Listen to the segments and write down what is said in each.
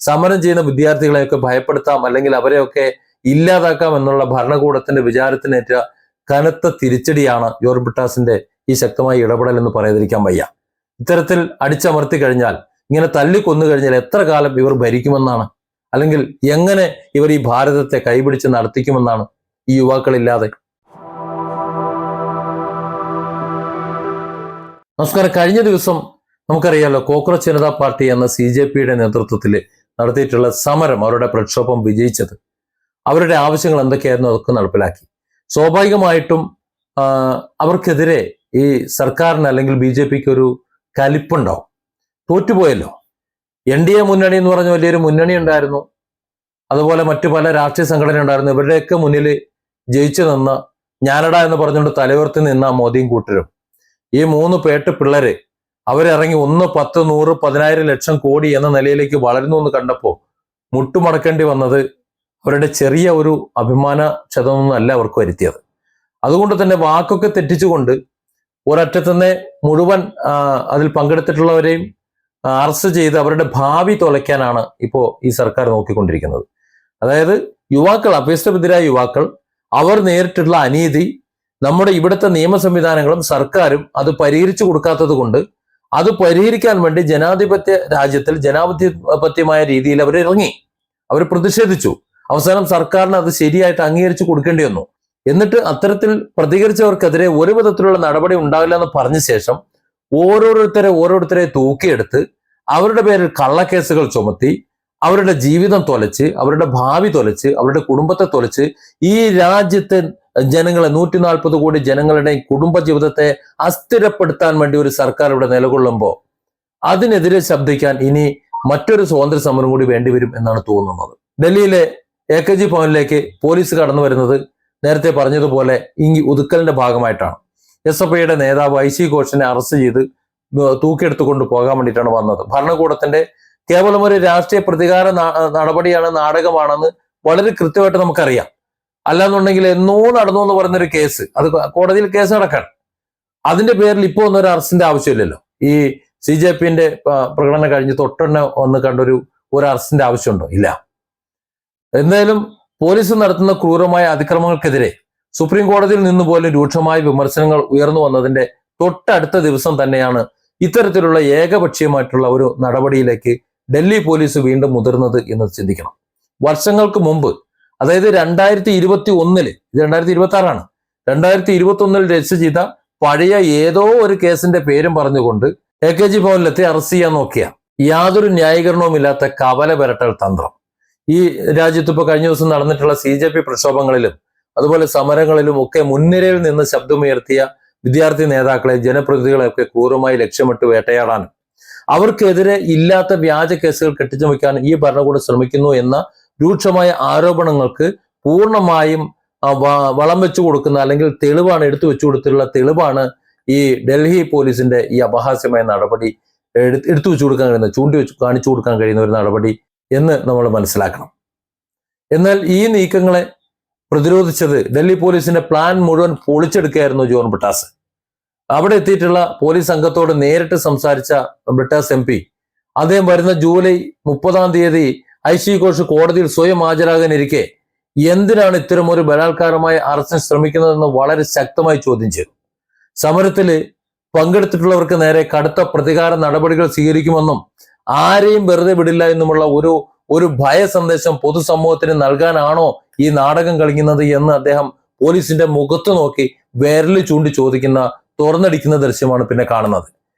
സമരം ചെയ്യുന്ന വിദ്യാർത്ഥികളെയൊക്കെ ഭയപ്പെടുത്താം, അല്ലെങ്കിൽ അവരെയൊക്കെ ഇല്ലാതാക്കാം എന്നുള്ള ഭരണകൂടത്തിന്റെ വിചാരത്തിനേറ്റ കനത്ത തിരിച്ചടിയാണ് ജോർജ് ബ്രിട്ടാസിന്റെ ഈ ശക്തമായ ഇടപെടൽ എന്ന് പറയാതിരിക്കാൻ വയ്യ. ഇത്തരത്തിൽ അടിച്ചമർത്തി കഴിഞ്ഞാൽ, ഇങ്ങനെ തല്ലിക്കൊന്നു കഴിഞ്ഞാൽ എത്ര കാലം ഇവർ ഭരിക്കുമെന്നാണ്, അല്ലെങ്കിൽ എങ്ങനെ ഇവർ ഈ ഭാരതത്തെ കൈപിടിച്ച് നടത്തിക്കുമെന്നാണ് ഈ യുവാക്കളില്ലാതെ? നമസ്കാരം. കഴിഞ്ഞ ദിവസം നമുക്കറിയാലോ, കോക്രോച്ച് ജനതാ പാർട്ടി എന്ന CJPയുടെ നേതൃത്വത്തിൽ നടത്തിയിട്ടുള്ള സമരം, അവരുടെ പ്രക്ഷോഭം വിജയിച്ചത്. അവരുടെ ആവശ്യങ്ങൾ എന്തൊക്കെയായിരുന്നു അതൊക്കെ നടപ്പിലാക്കി. സ്വാഭാവികമായിട്ടും അവർക്കെതിരെ ഈ സർക്കാരിന് അല്ലെങ്കിൽ BJPക്ക് ഒരു കലിപ്പുണ്ടാവും. തോറ്റുപോയല്ലോ. NDA മുന്നണി എന്ന് പറഞ്ഞ വലിയൊരു മുന്നണി ഉണ്ടായിരുന്നു, അതുപോലെ മറ്റു പല രാഷ്ട്രീയ സംഘടന ഉണ്ടായിരുന്നു. ഇവരുടെയൊക്കെ മുന്നിൽ ജയിച്ചു നിന്ന് ഞാനടാ എന്ന് പറഞ്ഞുകൊണ്ട് തലയുയർത്തി നിന്ന മോദിയും കൂട്ടരും, ഈ 3 പേട്ട് പിള്ളേര് അവരിറങ്ങി 1, 10, 100, 10,000 ലക്ഷം കോടി എന്ന നിലയിലേക്ക് വളരുന്നു എന്ന് കണ്ടപ്പോൾ മുട്ടുമടക്കേണ്ടി വന്നത് അവരുടെ ചെറിയ ഒരു അഭിമാന ക്ഷതമൊന്നുമല്ല അവർക്ക് വരുത്തിയത്. അതുകൊണ്ട് തന്നെ വാക്കൊക്കെ തെറ്റിച്ചുകൊണ്ട് ഒരറ്റത്തുനിന്ന് മുഴുവൻ അതിൽ പങ്കെടുത്തിട്ടുള്ളവരെയും അറസ്റ്റ് ചെയ്ത് അവരുടെ ഭാവി തുലയ്ക്കാനാണ് ഇപ്പോൾ ഈ സർക്കാർ നോക്കിക്കൊണ്ടിരിക്കുന്നത്. അതായത് യുവാക്കൾ, അഭ്യസ്തവിദ്യരായ യുവാക്കൾ, അവർ നേരിട്ടുള്ള അനീതി നമ്മുടെ ഇവിടുത്തെ നിയമ സംവിധാനങ്ങളും സർക്കാരും അത് പരിഹരിച്ചു കൊടുക്കാത്തത് കൊണ്ട് അത് പരിഹരിക്കാൻ വേണ്ടി ജനാധിപത്യ രാജ്യത്തിൽ ജനാധിപത്യമായ രീതിയിൽ അവർ ഇറങ്ങി, അവർ പ്രതിഷേധിച്ചു. അവസാനം സർക്കാരിന് അത് ശരിയായിട്ട് അംഗീകരിച്ചു കൊടുക്കേണ്ടി വന്നു. എന്നിട്ട് അത്തരത്തിൽ പ്രതികരിച്ചവർക്കെതിരെ ഒരു വിധത്തിലുള്ള നടപടി ഉണ്ടാവില്ല എന്ന് പറഞ്ഞ ശേഷം ഓരോരുത്തരെ തൂക്കിയെടുത്ത് അവരുടെ പേരിൽ കള്ളക്കേസുകൾ ചുമത്തി അവരുടെ ജീവിതം തൊലച്ച്, അവരുടെ ഭാവി തൊലച്ച്, അവരുടെ കുടുംബത്തെ തൊലച്ച് ഈ രാജ്യത്തെ ജനങ്ങളെ, 140 കോടി ജനങ്ങളുടെ കുടുംബ ജീവിതത്തെ അസ്ഥിരപ്പെടുത്താൻ വേണ്ടി ഒരു സർക്കാർ ഇവിടെ നിലകൊള്ളുമ്പോൾ അതിനെതിരെ ശബ്ദിക്കാൻ ഇനി മറ്റൊരു സ്വാതന്ത്ര്യ സമരം കൂടി വേണ്ടിവരും എന്നാണ് തോന്നുന്നത്. ഡൽഹിയിലെ AKG ഭവനിലേക്ക് പോലീസ് കടന്നു വരുന്നത് നേരത്തെ പറഞ്ഞതുപോലെ ഈ ഒതുക്കലിന്റെ ഭാഗമായിട്ടാണ്. SFIയുടെ നേതാവ് IC ഘോഷിനെ അറസ്റ്റ് ചെയ്ത് തൂക്കിയെടുത്തുകൊണ്ട് പോകാൻ വേണ്ടിയിട്ടാണ് വന്നത്. ഭരണകൂടത്തിന്റെ കേവലം ഒരു രാഷ്ട്രീയ പ്രതികാര നടപടിയാണ്, നാടകമാണെന്ന് വളരെ കൃത്യമായിട്ട് നമുക്കറിയാം. അല്ലാന്നുണ്ടെങ്കിൽ എന്നോ നടന്നു എന്ന് പറയുന്നൊരു കേസ്, അത് കോടതിയിൽ കേസ് നടക്കണം. അതിന്റെ പേരിൽ ഇപ്പോൾ ഒന്നും ഒരു അറസ്റ്റിന്റെ ആവശ്യമില്ലല്ലോ. ഈ CJPന്റെ പ്രകടനം കഴിഞ്ഞ് തൊട്ടെന്നെ വന്ന് കണ്ടൊരു അറസ്റ്റിന്റെ ആവശ്യമുണ്ടോ? ഇല്ല. എന്തായാലും പോലീസ് നടത്തുന്ന ക്രൂരമായ അതിക്രമങ്ങൾക്കെതിരെ സുപ്രീം കോടതിയിൽ നിന്ന് പോലും രൂക്ഷമായ വിമർശനങ്ങൾ ഉയർന്നു വന്നതിന്റെ തൊട്ടടുത്ത ദിവസം തന്നെയാണ് ഇത്തരത്തിലുള്ള ഏകപക്ഷീയമായിട്ടുള്ള ഒരു നടപടിയിലേക്ക് ഡൽഹി പോലീസ് വീണ്ടും മുതിർന്നത് എന്ന് ചിന്തിക്കണം. വർഷങ്ങൾക്ക് മുമ്പ്, അതായത് 2021, ഇത് 2026 2021 രജിസ്റ്റർ ചെയ്ത പഴയ ഏതോ ഒരു കേസിന്റെ പേരും പറഞ്ഞുകൊണ്ട് AKG ഭവനിലെത്തി അറസ്റ്റ് ചെയ്യാൻ നോക്കിയ യാതൊരു ന്യായീകരണവുമില്ലാത്ത കവല പെരട്ടൽ തന്ത്രം ഈ രാജ്യത്ത് ഇപ്പോൾ കഴിഞ്ഞ ദിവസം നടന്നിട്ടുള്ള CJP പ്രക്ഷോഭങ്ങളിലും അതുപോലെ സമരങ്ങളിലും ഒക്കെ മുൻനിരയിൽ നിന്ന് ശബ്ദമുയർത്തിയ വിദ്യാർത്ഥി നേതാക്കളെ, ജനപ്രതിനിധികളെയൊക്കെ ക്രൂരമായി ലക്ഷ്യമിട്ട് വേട്ടയാടാനും അവർക്കെതിരെ ഇല്ലാത്ത വ്യാജ കേസുകൾ കെട്ടിച്ചമയ്ക്കാൻ ഈ ഭരണകൂടം ശ്രമിക്കുന്നു എന്ന രൂക്ഷമായ ആരോപണങ്ങൾക്ക് പൂർണ്ണമായും വളം വെച്ചു കൊടുക്കുന്ന, അല്ലെങ്കിൽ തെളിവാണ് എടുത്തു വെച്ചു കൊടുത്തിട്ടുള്ള തെളിവാണ് ഈ ഡൽഹി പോലീസിന്റെ ഈ അപഹാസ്യമായ നടപടി, എടുത്തു വെച്ചു കൊടുക്കാൻ കഴിയുന്ന, കാണിച്ചു കൊടുക്കാൻ കഴിയുന്ന ഒരു നടപടി എന്ന് നമ്മൾ മനസ്സിലാക്കണം. എന്നാൽ ഈ നീക്കങ്ങളെ പ്രതിരോധിച്ചത് ഡൽഹി പോലീസിന്റെ പ്ലാൻ മുഴുവൻ പൊളിച്ചെടുക്കുകയായിരുന്നു ജോർജ് ബ്രിട്ടാസ്. അവിടെ എത്തിയിട്ടുള്ള പോലീസ് സംഘത്തോട് നേരിട്ട് സംസാരിച്ച ബ്രിട്ടാസ് MP അദ്ദേഹം വരുന്ന ജൂലൈ 30 IC ഘോഷ് കോടതിയിൽ സ്വയം ഹാജരാകാനിരിക്കെ എന്തിനാണ് ഇത്തരമൊരു ബലാത്കാരമായ അറസ്റ്റിന് ശ്രമിക്കുന്നതെന്ന് വളരെ ശക്തമായി ചോദ്യം ചെയ്തു. സമരത്തിൽ പങ്കെടുത്തിട്ടുള്ളവർക്ക് നേരെ കടുത്ത പ്രതികാര നടപടികൾ സ്വീകരിക്കുമെന്നും ആരെയും വെറുതെ വിടില്ല എന്നുമുള്ള ഒരു ഭയ സന്ദേശം പൊതുസമൂഹത്തിന് നൽകാനാണോ ഈ നാടകം കളിക്കുന്നത് എന്ന് അദ്ദേഹം പോലീസിന്റെ മുഖത്ത് നോക്കി വിരൽ ചൂണ്ടി ചോദിക്കുന്ന, തുറന്നടിക്കുന്ന ദൃശ്യമാണ് പിന്നെ കാണുന്നത്.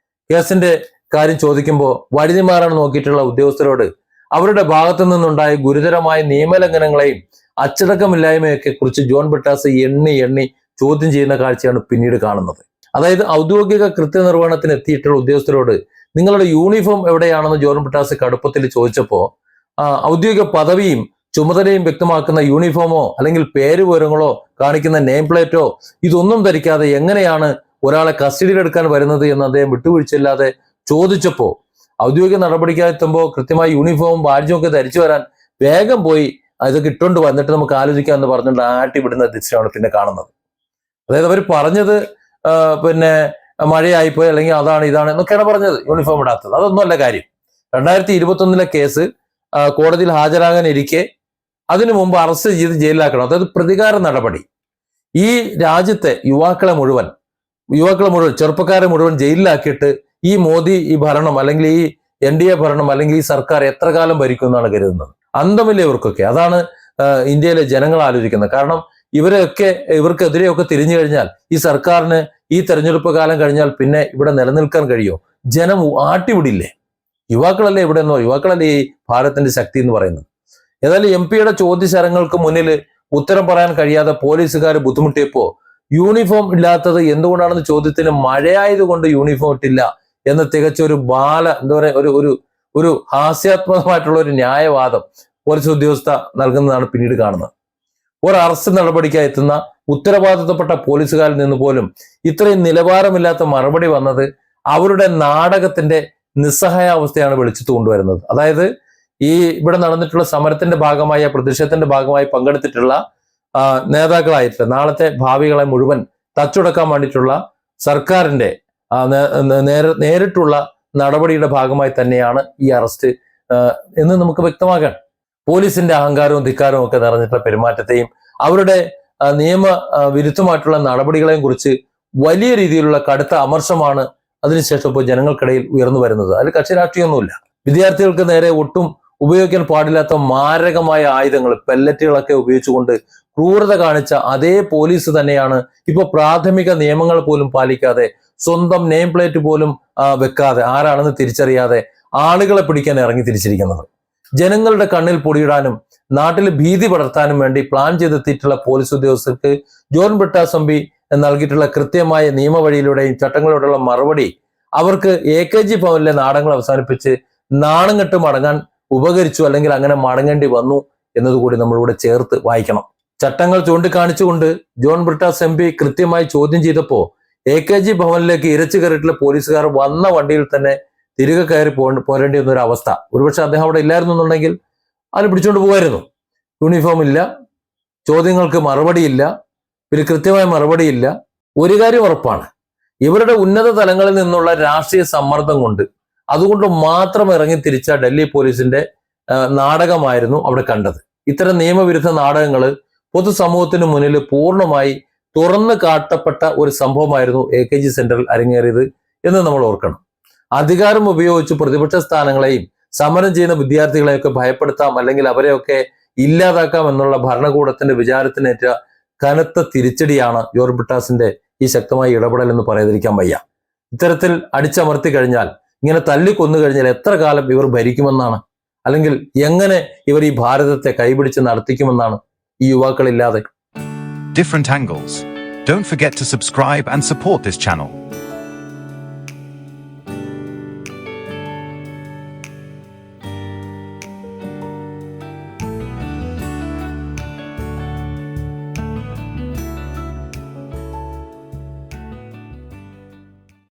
കേസിന്റെ കാര്യം ചോദിക്കുമ്പോൾ വഴുതിമാറാൻ നോക്കിയിട്ടുള്ള ഉദ്യോഗസ്ഥരോട് അവരുടെ ഭാഗത്തു നിന്നുണ്ടായ ഗുരുതരമായ നിയമലംഘനങ്ങളെയും അച്ചടക്കമില്ലായ്മയൊക്കെ കുറിച്ച് ജോർജ് ബ്രിട്ടാസ് എണ്ണി ചോദ്യം ചെയ്യുന്ന കാഴ്ചയാണ് പിന്നീട് കാണുന്നത്. അതായത് ഔദ്യോഗിക കൃത്യനിർവഹണത്തിന് എത്തിയിട്ടുള്ള ഉദ്യോഗസ്ഥരോട് നിങ്ങളുടെ യൂണിഫോം എവിടെയാണെന്ന് ജോർജ് ബ്രിട്ടാസ് കടുപ്പത്തിൽ ചോദിച്ചപ്പോൾ ഔദ്യോഗിക പദവിയും ചുമതലയും വ്യക്തമാക്കുന്ന യൂണിഫോമോ അല്ലെങ്കിൽ പേര് വിവരങ്ങളോ കാണിക്കുന്ന നെയിം പ്ലേറ്റോ ഇതൊന്നും ധരിക്കാതെ എങ്ങനെയാണ് ഒരാളെ കസ്റ്റഡിയിലെടുക്കാൻ വരുന്നത് എന്ന് അദ്ദേഹം വിട്ടുവീഴ്ചയില്ലാതെ ചോദിച്ചപ്പോൾ, ഔദ്യോഗിക നടപടിക്കെത്തുമ്പോൾ കൃത്യമായി യൂണിഫോമും ബാഡ്ജും ഒക്കെ ധരിച്ചു വരാൻ വേഗം പോയി ഇതൊക്കെ ഇട്ടുകൊണ്ട് വന്നിട്ട് നമുക്ക് ആലോചിക്കാം എന്ന് പറഞ്ഞുകൊണ്ട് ആട്ടിവിടുന്ന ദൃശ്യമാണ് പിന്നെ കാണുന്നത്. അതായത് അവർ പറഞ്ഞത് പിന്നെ മഴയായിപ്പോയി അല്ലെങ്കിൽ അതാണ് ഇതാണ് എന്നൊക്കെയാണ് പറഞ്ഞത്, യൂണിഫോം ഇടാത്തത്. അതൊന്നുമല്ല കാര്യം. 2021 കേസ് കോടതിയിൽ ഹാജരാകാനിരിക്കെ അതിനു മുമ്പ് അറസ്റ്റ് ചെയ്ത് ജയിലിലാക്കണം. അതായത് പ്രതികാര നടപടി. ഈ രാജ്യത്തെ യുവാക്കളെ മുഴുവൻ ചെറുപ്പക്കാരെ മുഴുവൻ ജയിലിലാക്കിയിട്ട് ഈ മോദി ഈ ഭരണം അല്ലെങ്കിൽ ഈ NDA ഭരണം അല്ലെങ്കിൽ ഈ സർക്കാർ എത്ര കാലം ഭരിക്കും എന്നാണ് കരുതുന്നത്? അന്തമില്ല ഇവർക്കൊക്കെ. അതാണ് ഇന്ത്യയിലെ ജനങ്ങൾ ആലോചിക്കുന്നത്. കാരണം ഇവർക്കെതിരെയൊക്കെ തിരിഞ്ഞു കഴിഞ്ഞാൽ ഈ സർക്കാരിന് ഈ തെരഞ്ഞെടുപ്പ് കാലം കഴിഞ്ഞാൽ പിന്നെ ഇവിടെ നിലനിൽക്കാൻ കഴിയുമോ? ജനം ആട്ടിവിടില്ലേ? യുവാക്കളല്ലേ യുവാക്കളല്ലേ ഈ ഭാരതത്തിന്റെ ശക്തി എന്ന് പറയുന്നത്. ഏതായാലും MP-യുടെ ചോദ്യശരങ്ങൾക്ക് മുന്നിൽ ഉത്തരം പറയാൻ കഴിയാതെ പോലീസുകാർ ബുദ്ധിമുട്ടിയപ്പോ യൂണിഫോം ഇല്ലാത്തത് എന്തുകൊണ്ടാണെന്ന് ചോദ്യത്തിന് മഴയായതുകൊണ്ട് യൂണിഫോം ഇട്ടില്ല എന്ന് തികച്ച ഒരു ഒരു ഹാസ്യാത്മകമായിട്ടുള്ള ഒരു ന്യായവാദം പോലീസ് ഉദ്യോഗസ്ഥ നൽകുന്നതാണ് പിന്നീട് കാണുന്നത്. ഒരു അറസ്റ്റ് നടപടിക്കായി എത്തുന്ന ഉത്തരവാദിത്തപ്പെട്ട പോലീസുകാരിൽ നിന്ന് പോലും ഇത്രയും നിലവാരമില്ലാത്ത മറുപടി വന്നത് അവരുടെ നാടകത്തിന്റെ നിസ്സഹായാവസ്ഥയാണ് വെളിച്ചത്ത് കൊണ്ടുവരുന്നത്. അതായത് ഈ ഇവിടെ നടന്നിട്ടുള്ള സമരത്തിന്റെ ഭാഗമായി പ്രതിഷേധത്തിന്റെ ഭാഗമായി പങ്കെടുത്തിട്ടുള്ള നേതാക്കളായിട്ടുള്ള നാളത്തെ ഭാവികളെ മുഴുവൻ തച്ചുടക്കാൻ വേണ്ടിയിട്ടുള്ള സർക്കാരിന്റെ നേരിട്ടുള്ള നടപടിയുടെ ഭാഗമായി തന്നെയാണ് ഈ അറസ്റ്റ് എന്ന് നമുക്ക് വ്യക്തമാക്കാൻ. പോലീസിന്റെ അഹങ്കാരവും ധിക്കാരവും ഒക്കെ നിറഞ്ഞിട്ടുള്ള പെരുമാറ്റത്തെയും അവരുടെ നിയമവിരുദ്ധമായിട്ടുള്ള നടപടികളെയും കുറിച്ച് വലിയ രീതിയിലുള്ള കടുത്ത അമർഷമാണ് അതിനുശേഷം ഇപ്പോൾ ജനങ്ങൾക്കിടയിൽ ഉയർന്നു വരുന്നത്. അതിൽ കക്ഷി രാഷ്ട്രീയമൊന്നുമില്ല. വിദ്യാർത്ഥികൾക്ക് നേരെ ഒട്ടും ഉപയോഗിക്കാൻ പാടില്ലാത്ത മാരകമായ ആയുധങ്ങൾ, പെല്ലറ്റുകളൊക്കെ ഉപയോഗിച്ചുകൊണ്ട് ക്രൂരത കാണിച്ച അതേ പോലീസ് തന്നെയാണ് ഇപ്പൊ പ്രാഥമിക നിയമങ്ങൾ പോലും പാലിക്കാതെ, സ്വന്തം നെയിം പ്ലേറ്റ് പോലും വെക്കാതെ, ആരാണെന്ന് തിരിച്ചറിയാതെ ആളുകളെ പിടിക്കാൻ ഇറങ്ങി തിരിച്ചിരിക്കുന്നത്. ജനങ്ങളുടെ കണ്ണിൽ പൊടിയിടാനും നാട്ടിൽ ഭീതി പടർത്താനും വേണ്ടി പ്ലാൻ ചെയ്തെത്തിയിട്ടുള്ള പോലീസ് ഉദ്യോഗസ്ഥർക്ക് ജോൺ ബ്രിട്ടാസ് MP നൽകിയിട്ടുള്ള കൃത്യമായ നിയമവഴിയിലൂടെയും ചട്ടങ്ങളോടുള്ള മറുപടി അവർക്ക് AKG ഭവനിലെ നാടകങ്ങൾ അവസാനിപ്പിച്ച് നാണം കെട്ട് മടങ്ങാൻ ഉപകരിച്ചു, അല്ലെങ്കിൽ അങ്ങനെ മടങ്ങേണ്ടി വന്നു എന്നതുകൂടി നമ്മളിവിടെ ചേർത്ത് വായിക്കണം. ചട്ടങ്ങൾ ചൂണ്ടിക്കാണിച്ചുകൊണ്ട് ജോൺ ബ്രിട്ടാസ് MP കൃത്യമായി ചോദ്യം ചെയ്തപ്പോ AKG ഭവനിലേക്ക് ഇരച്ചു കയറിയിട്ടുള്ള പോലീസുകാർ വന്ന വണ്ടിയിൽ തന്നെ തിരികെ കയറി പോരേണ്ടി വന്ന ഒരു അവസ്ഥ. ഒരുപക്ഷെ അദ്ദേഹം അവിടെ ഇല്ലായിരുന്നു എന്നുണ്ടെങ്കിൽ അത് പിടിച്ചുകൊണ്ട് പോകുമായിരുന്നു. യൂണിഫോം ഇല്ല, ചോദ്യങ്ങൾക്ക് മറുപടിയില്ല, പിന്നെ കൃത്യമായ മറുപടിയില്ല. ഒരു കാര്യം ഉറപ്പാണ്, ഇവരുടെ ഉന്നത തലങ്ങളിൽ നിന്നുള്ള രാഷ്ട്രീയ സമ്മർദ്ദം കൊണ്ട് അതുകൊണ്ട് മാത്രം ഇറങ്ങി തിരിച്ച ഡൽഹി പോലീസിന്റെ നാടകമായിരുന്നു അവിടെ കണ്ടത്. ഇത്തരം നിയമവിരുദ്ധ നാടകങ്ങൾ പൊതുസമൂഹത്തിന് മുന്നിൽ പൂർണ്ണമായി തുറന്നു കാട്ടപ്പെട്ട ഒരു സംഭവമായിരുന്നു AKG സെന്ററിൽ അരങ്ങേറിയത് എന്ന് നമ്മൾ ഓർക്കണം. അധികാരം ഉപയോഗിച്ച് പ്രതിപക്ഷ സ്ഥാനങ്ങളെയും സമരം ചെയ്യുന്ന വിദ്യാർത്ഥികളെയൊക്കെ ഭയപ്പെടുത്താം, അല്ലെങ്കിൽ അവരെയൊക്കെ ഇല്ലാതാക്കാം എന്നുള്ള ഭരണകൂടത്തിന്റെ വിചാരത്തിനേറ്റ കനത്ത തിരിച്ചടിയാണ് ജോൺ ബ്രിട്ടാസിന്റെ ഈ ശക്തമായ ഇടപെടൽ എന്ന് പറയാതിരിക്കാൻ വയ്യ. ഇത്തരത്തിൽ അടിച്ചമർത്തി കഴിഞ്ഞാൽ, ഇങ്ങനെ തല്ലിക്കൊന്നു കഴിഞ്ഞാൽ എത്ര കാലം ഇവർ ഭരിക്കുമെന്നാണ്, അല്ലെങ്കിൽ എങ്ങനെ ഇവർ ഈ ഭാരതത്തെ കൈപിടിച്ച് നടത്തിക്കുമെന്നാണ് ഈ യുവാക്കളില്ലാതെ? Different angles. Don't forget to subscribe and support this channel.